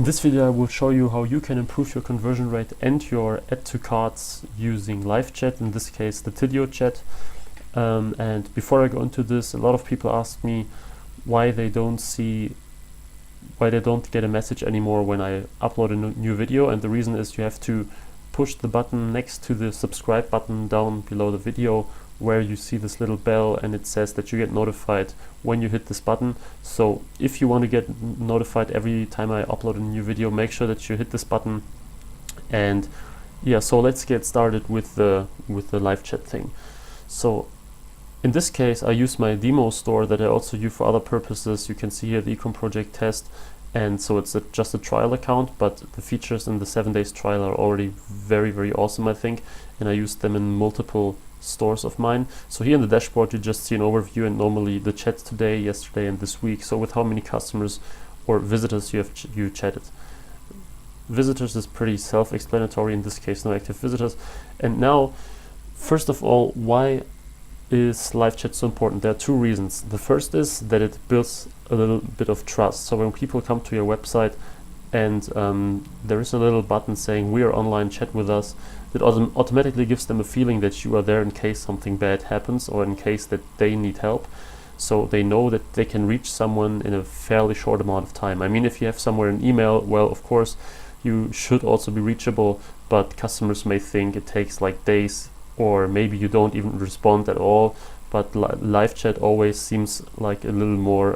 In this video I will show you how you can improve your conversion rate and your add to carts using live chat, in this case the Tidio chat. And before I go into this, a lot of people ask me why they don't get a message anymore when I upload a new video, and the reason is you have to push the button next to the subscribe button down below the video, where you see this little bell and it says that you get notified when you hit this button. So if you want to get notified every time I upload a new video, make sure that you hit this button. And yeah, so let's get started with the live chat thing. So in this case I use my demo store that I also use for other purposes. You can see here the Ecom Project test, and so it's just a trial account, but the features in the 7 days trial are already very awesome, I think, and I use them in multiple stores of mine. So here in the dashboard you just see an overview and normally the chats today, yesterday and this week, so with how many customers or visitors you chatted. Visitors is pretty self-explanatory, in this case no active visitors. And now, first of all, why is live chat so important? There are two reasons. The first is that it builds a little bit of trust. So when people come to your website and there is a little button saying we are online, chat with us, it automatically gives them a feeling that you are there in case something bad happens or in case that they need help. So they know that they can reach someone in a fairly short amount of time. I mean, if you have somewhere an email, well, of course you should also be reachable, but customers may think it takes like days, or maybe you don't even respond at all. But live chat always seems like a little more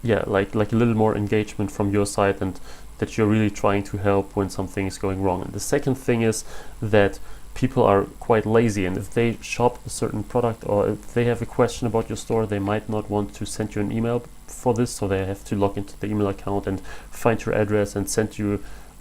like a little more engagement from your side, and that you're really trying to help when something is going wrong. And the second thing is that people are quite lazy, and if they shop a certain product or if they have a question about your store, they might not want to send you an email for this, so they have to log into the email account and find your address and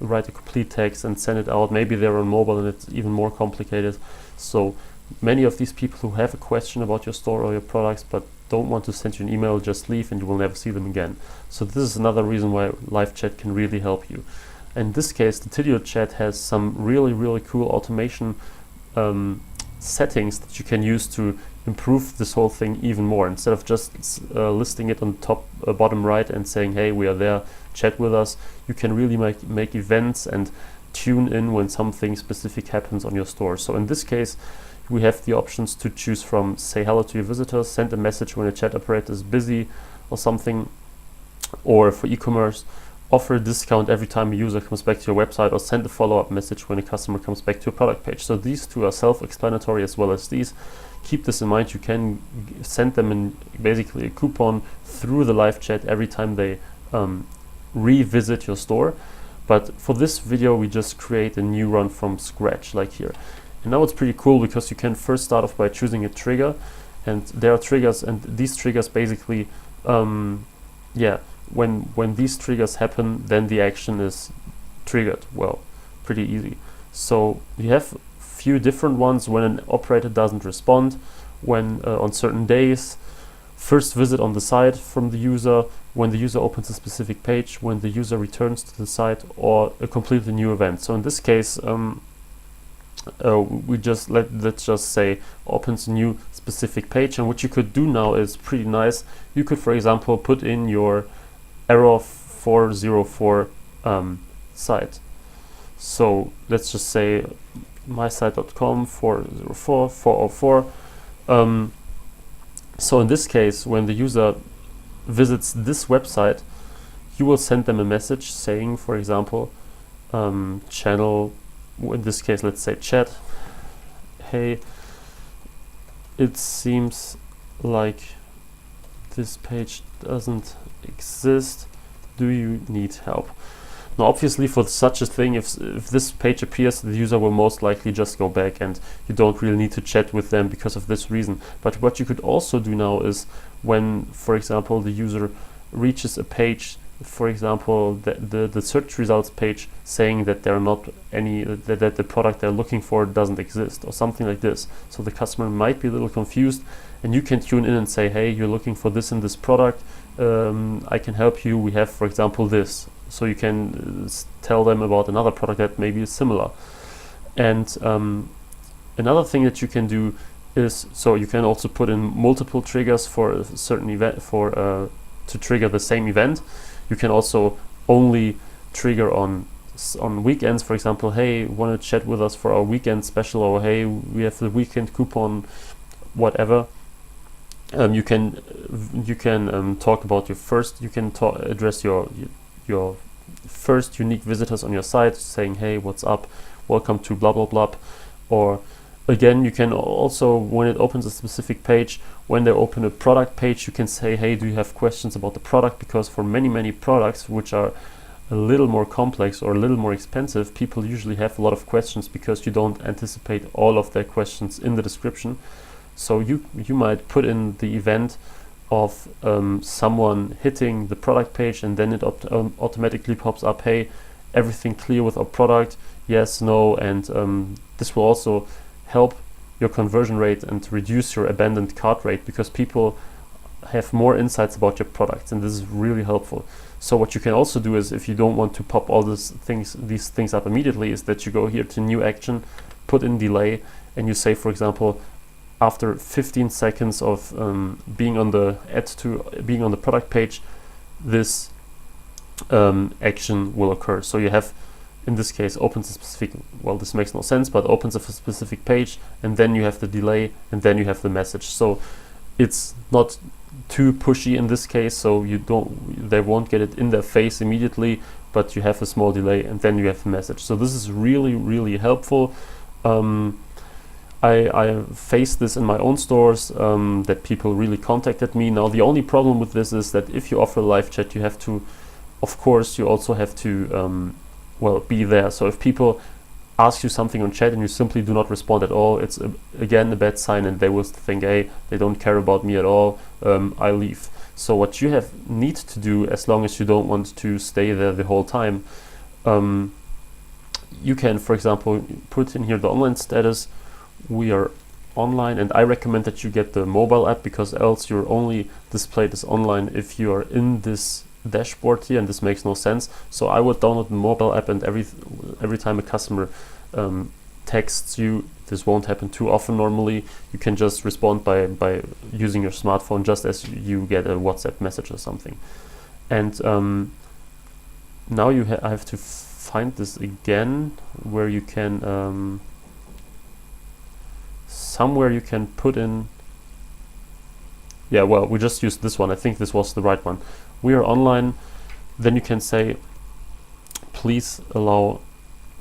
write a complete text and send it out. Maybe they're on mobile and it's even more complicated. So many of these people who have a question about your store or your products but don't want to send you an email just leave and you will never see them again. So this is another reason why live chat can really help you. In this case, the Tidio chat has some really cool automation settings that you can use to improve this whole thing even more. Instead of just listing it on top bottom right and saying, hey, we are there, chat with us, you can really make events and tune in when something specific happens on your store. So in this case we have the options to choose from: say hello to your visitors, send a message when a chat operator is busy or something, or for e-commerce, offer a discount every time a user comes back to your website, or send a follow-up message when a customer comes back to a product page. So these two are self-explanatory as well as these. Keep this in mind. You can send them in basically a coupon through the live chat every time they revisit your store. But for this video we just create a new run from scratch, like here. And now it's pretty cool because you can first start off by choosing a trigger, and there are triggers, and these triggers basically when these triggers happen, then the action is triggered. Well, pretty easy. So you have a few different ones: when an operator doesn't respond, when on certain days, first visit on the site from the user, when the user opens a specific page, when the user returns to the site, or a completely new event. So in this case let's just say opens a new specific page, and what you could do now is pretty nice. You could, for example, put in your error 404 site. So let's just say mysite.com 404. So in this case, when the user visits this website, you will send them a message saying, for example, channel, in this case let's say chat, hey, it seems like this page doesn't exist, do you need help? Now obviously for such a thing, if this page appears, the user will most likely just go back and you don't really need to chat with them because of this reason. But what you could also do now is, when, for example, the user reaches a page, for example the search results page, saying that there are not any, that the product they're looking for doesn't exist or something like this, so the customer might be a little confused, and you can tune in and say, hey, you're looking for this in this product, I can help you, we have, for example, this. So you can tell them about another product that maybe is similar. And another thing that you can do is, so you can also put in multiple triggers for a certain event, to trigger the same event. You can also only trigger on weekends, for example. Hey, want to chat with us for our weekend special, or hey, we have the weekend coupon, whatever. You can talk about address your first unique visitors on your site, saying, hey, what's up, welcome to blah blah blah. Or again, you can also, when it opens a specific page, when they open a product page, you can say, hey, do you have questions about the product? Because for many products which are a little more complex or a little more expensive, people usually have a lot of questions because you don't anticipate all of their questions in the description. So you might put in the event of someone hitting the product page, and then it automatically pops up, hey, everything clear with our product, yes, no, and this will also help your conversion rate and reduce your abandoned cart rate, because people have more insights about your product, and this is really helpful. So what you can also do is, if you don't want to pop all these things up immediately, is that you go here to new action, put in delay, and you say, for example, after 15 seconds of being on the product page, this action will occur. So you have, in this case, opens a specific, well, this makes no sense, but opens a specific page, and then you have the delay, and then you have the message. So it's not too pushy in this case, so they won't get it in their face immediately, but you have a small delay, and then you have the message. So this is really helpful. I faced this in my own stores, that people really contacted me. Now the only problem with this is that if you offer live chat, you have to, of course, you also have to be there. So if people ask you something on chat and you simply do not respond at all, it's again a bad sign, and they will think, hey, they don't care about me at all, I leave. So what you need to do, as long as you don't want to stay there the whole time, you can, for example, put in here the online status, we are online, and I recommend that you get the mobile app, because else you're only displayed as online if you are in this dashboard here, and this makes no sense. So I would download the mobile app, and every time a customer texts you, this won't happen too often normally, you can just respond by using your smartphone, just as you get a WhatsApp message or something. And now I have to find this again, where you can somewhere you can put in, yeah, well, we just used this one. I think this was the right one. We are online. Then you can say, please allow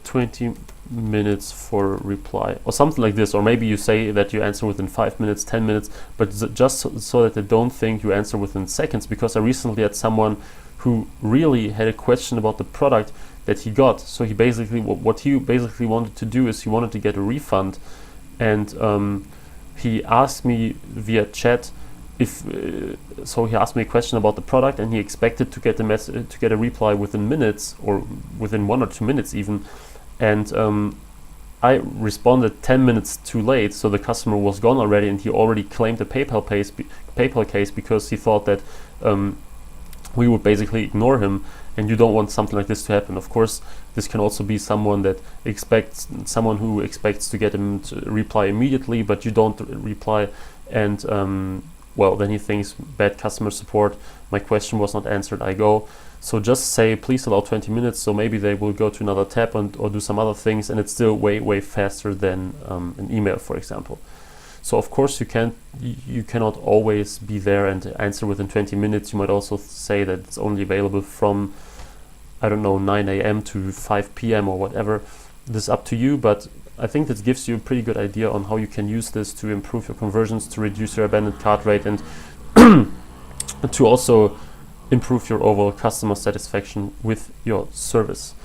20 minutes for reply, or something like this. Or maybe you say that you answer within 5 minutes, 10 minutes, but just so that they don't think you answer within seconds, because I recently had someone who really had a question about the product that he got. So he basically, what he basically wanted to do is he wanted to get a refund, and he asked me via chat so he asked me a question about the product, and he expected to get a reply within minutes, or within 1 or 2 minutes even, and I responded 10 minutes too late, so the customer was gone already, and he already claimed a PayPal case because he thought that we would basically ignore him, and you don't want something like this to happen. Of course, this can also be someone who expects to get him to reply immediately, but you don't reply, and well, then he thinks bad customer support, my question was not answered, I go. So just say, please allow 20 minutes, so maybe they will go to another tab or do some other things, and it's still way faster than an email, for example. So of course you cannot always be there and answer within 20 minutes. You might also say that it's only available from, I don't know, 9 a.m. to 5 p.m. or whatever. This is up to you, but I think this gives you a pretty good idea on how you can use this to improve your conversions, to reduce your abandoned cart rate, and to also improve your overall customer satisfaction with your service.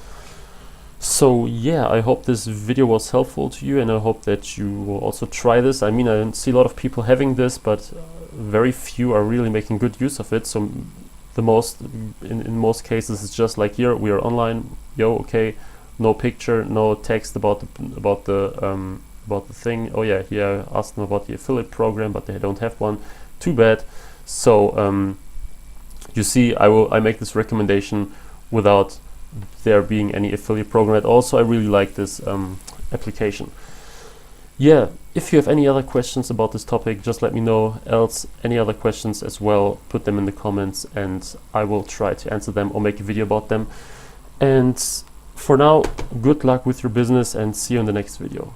So yeah, I hope this video was helpful to you, and I hope that you will also try this. I mean, I see a lot of people having this, but very few are really making good use of it. So in most cases, it's just like, here we are online, okay, no picture, no text about the thing. Oh yeah, here I asked them about the affiliate program, but they don't have one. Too bad. So you see, I make this recommendation without there being any affiliate program at all. So I really like this application. yeah, if you have any other questions about this topic, just let me know. Else, any other questions as well, put them in the comments and I will try to answer them or make a video about them. And for now, good luck with your business and see you in the next video.